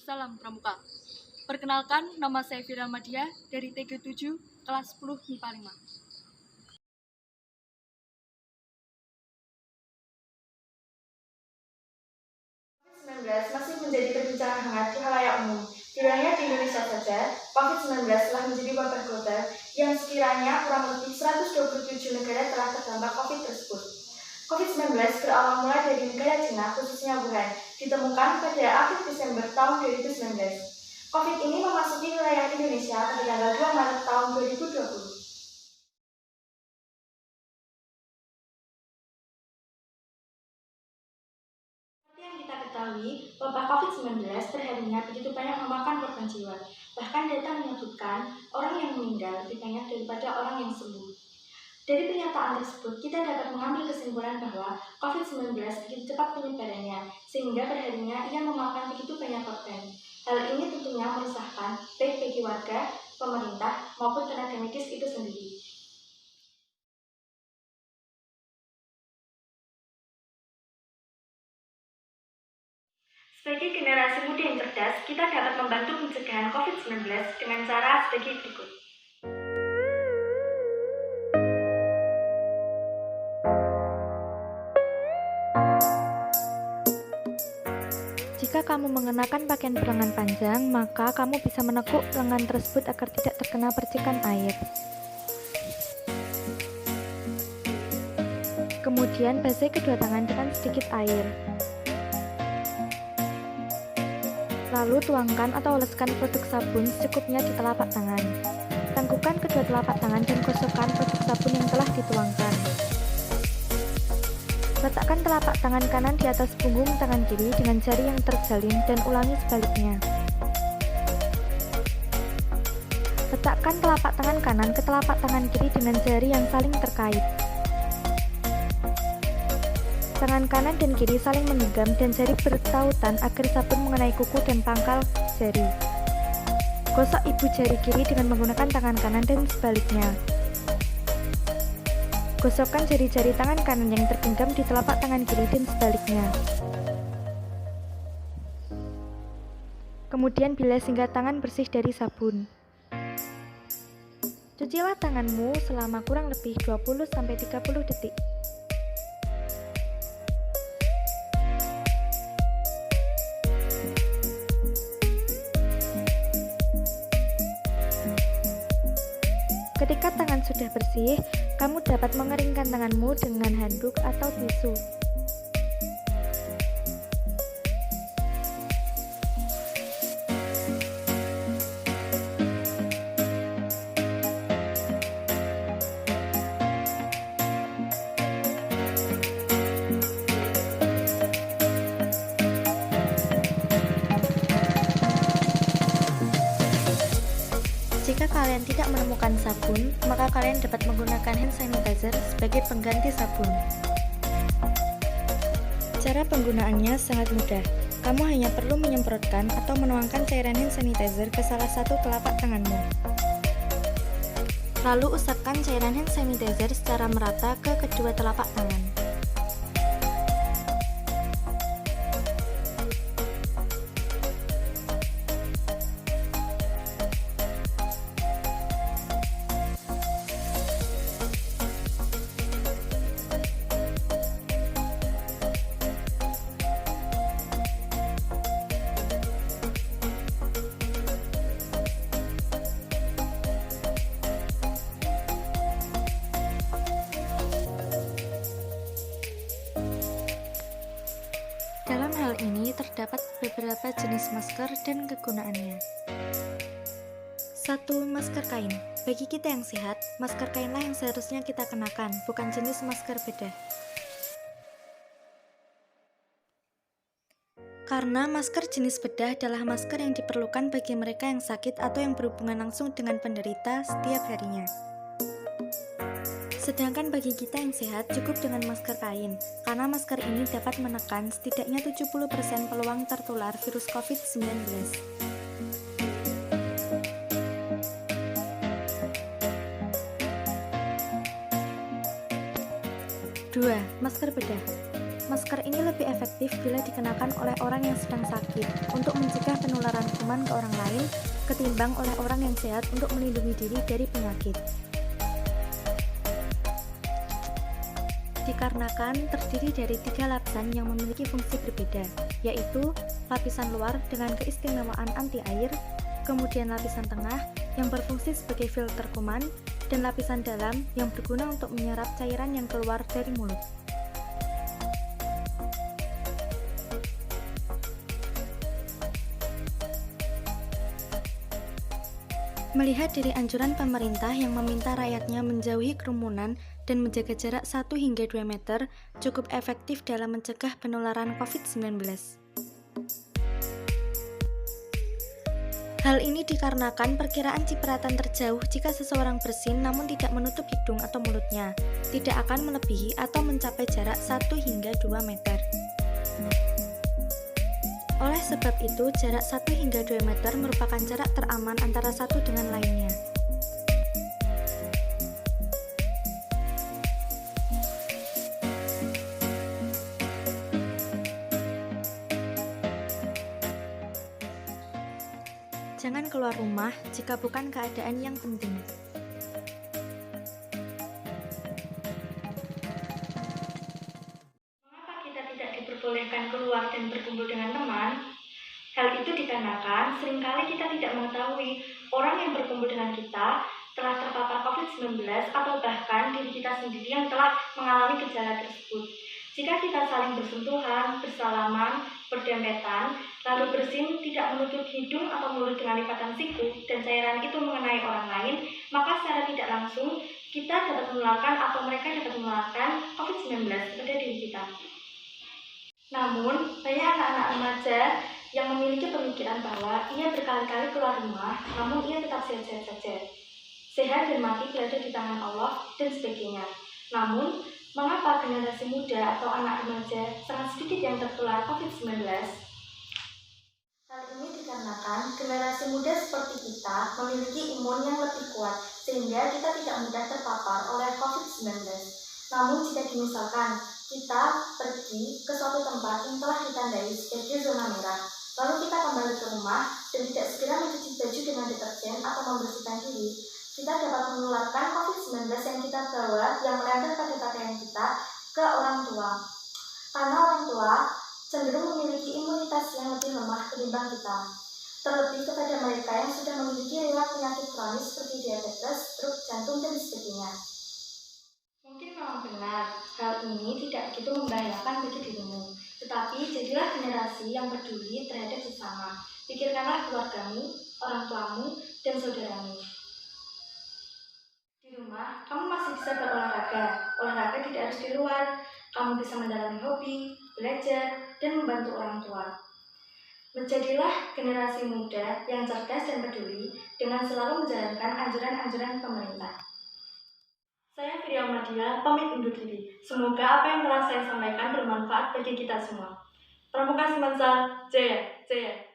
Salam Pramuka. Perkenalkan, nama saya Fira Madia dari TG7 kelas 10 MIPA 5. COVID-19 masih menjadi perbincangan hangat di halayak umum. Tidak hanya di Indonesia saja, COVID-19 telah menjadi wabah global yang sekiranya kurang lebih 127 negara telah terdampak COVID tersebut. COVID-19 berawal mulai dari negara Cina, khususnya Wuhan, ditemukan pada akhir Desember tahun 2019. COVID ini memasuki wilayah Indonesia pada tanggal 2 Maret tahun 2020. Yang kita ketahui, wabah COVID-19 perharinya begitu banyak memakan korban jiwa. Bahkan data menyebutkan orang yang meninggal lebih banyak daripada orang yang sembuh. Dari pernyataan tersebut, kita dapat mengambil kesimpulan bahwa COVID-19 begitu cepat penyebarannya, sehingga perharinya ia memakan begitu banyak korban. Hal ini tentunya meresahkan baik bagi warga, pemerintah, maupun tenaga medis itu sendiri. Sebagai generasi muda yang cerdas, kita dapat membantu pencegahan COVID-19 dengan cara sebagai berikut. Jika kamu mengenakan pakaian berlengan panjang, maka kamu bisa menekuk lengan tersebut agar tidak terkena percikan air. Kemudian basahi kedua tangan dengan sedikit air. Lalu tuangkan atau oleskan produk sabun secukupnya di telapak tangan. Tangguhkan kedua telapak tangan dan gosokkan produk sabun yang telah dituangkan. Letakkan telapak tangan kanan di atas punggung tangan kiri dengan jari yang terjalin dan ulangi sebaliknya. Letakkan telapak tangan kanan ke telapak tangan kiri dengan jari yang saling terkait. Tangan kanan dan kiri saling menggenggam dan jari bertautan agar sabun mengenai kuku dan pangkal jari. Gosok ibu jari kiri dengan menggunakan tangan kanan dan sebaliknya. Gosokkan jari-jari tangan kanan yang tergenggam di telapak tangan kiri dan sebaliknya. Kemudian bilas hingga tangan bersih dari sabun. Cucilah tanganmu selama kurang lebih 20-30 detik. Ketika tangan sudah bersih, kamu dapat mengeringkan tanganmu dengan handuk atau tisu. Jika kalian tidak menemukan sabun, maka kalian dapat menggunakan hand sanitizer sebagai pengganti sabun. Cara penggunaannya sangat mudah. Kamu hanya perlu menyemprotkan atau menuangkan cairan hand sanitizer ke salah satu telapak tanganmu. Lalu usapkan cairan hand sanitizer secara merata ke kedua telapak tangan. Dalam hal ini terdapat beberapa jenis masker dan kegunaannya. 1. Masker kain. Bagi kita yang sehat, masker kainlah yang seharusnya kita kenakan, bukan jenis masker bedah. Karena masker jenis bedah adalah masker yang diperlukan bagi mereka yang sakit atau yang berhubungan langsung dengan penderita setiap harinya. Sedangkan bagi kita yang sehat cukup dengan masker kain, karena masker ini dapat menekan setidaknya 70% peluang tertular virus COVID-19. 2. Masker bedah. Masker ini lebih efektif bila dikenakan oleh orang yang sedang sakit untuk mencegah penularan kuman ke orang lain ketimbang oleh orang yang sehat untuk melindungi diri dari penyakit. Dikarenakan terdiri dari 3 lapisan yang memiliki fungsi berbeda, yaitu lapisan luar dengan keistimewaan anti air, kemudian lapisan tengah yang berfungsi sebagai filter kuman, dan lapisan dalam yang berguna untuk menyerap cairan yang keluar dari mulut. Melihat dari anjuran pemerintah yang meminta rakyatnya menjauhi kerumunan dan menjaga jarak 1 hingga 2 meter cukup efektif dalam mencegah penularan COVID-19. Hal ini dikarenakan perkiraan cipratan terjauh jika seseorang bersin namun tidak menutup hidung atau mulutnya, tidak akan melebihi atau mencapai jarak 1 hingga 2 meter. Oleh sebab itu, jarak 1 hingga 2 meter merupakan jarak teraman antara satu dengan lainnya. Jangan keluar rumah jika bukan keadaan yang penting. Diperbolehkan keluar dan berkumpul dengan teman, hal itu dikarenakan seringkali kita tidak mengetahui orang yang berkumpul dengan kita telah terpapar COVID-19 atau bahkan diri kita sendiri yang telah mengalami gejala tersebut. Jika kita saling bersentuhan, bersalaman, berdempetan, lalu bersin, tidak menutup hidung atau mulut dengan lipatan siku, dan cairan itu mengenai orang lain, maka secara tidak langsung kita dapat menularkan atau mereka dapat menularkan COVID-19 kepada diri kita. Namun, banyak anak-anak remaja yang memiliki pemikiran bahwa ia berkali-kali keluar rumah, namun ia tetap sehat-sehat saja. Sehat dan mati berada di tangan Allah, dan sebagainya. Namun, mengapa generasi muda atau anak remaja sangat sedikit yang tertular COVID-19? Hal ini dikarenakan generasi muda seperti kita memiliki imun yang lebih kuat, sehingga kita tidak mudah terpapar oleh COVID-19. Namun, jika misalkan kita pergi ke suatu tempat yang telah ditandai sebagai zona merah, lalu kita kembali ke rumah dan tidak segera mencuci baju dengan deterjen atau membersihkan diri, kita dapat menularkan COVID-19 yang kita bawa yang menempel pada pakaian kita ke orang tua. Karena orang tua cenderung memiliki imunitas yang lebih lemah ketimbang kita, terlebih kepada mereka yang sudah memiliki riwayat penyakit kronis seperti diabetes, stroke, jantung, dan sebagainya. Mungkin memang benar, hal ini tidak begitu membahayakan bagi dirimu, tetapi jadilah generasi yang peduli terhadap sesama. Pikirkanlah keluargamu, orang tuamu, dan saudaramu. Di rumah, kamu masih bisa berolahraga. Olahraga tidak harus di luar. Kamu bisa mendalami hobi, belajar, dan membantu orang tua. Menjadilah generasi muda yang cerdas dan peduli dengan selalu menjalankan anjuran-anjuran pemerintah. Saya Firial Madia, pamit undur diri. Semoga apa yang telah saya sampaikan bermanfaat bagi kita semua. Pramuka Semensal, Jaya, Jaya.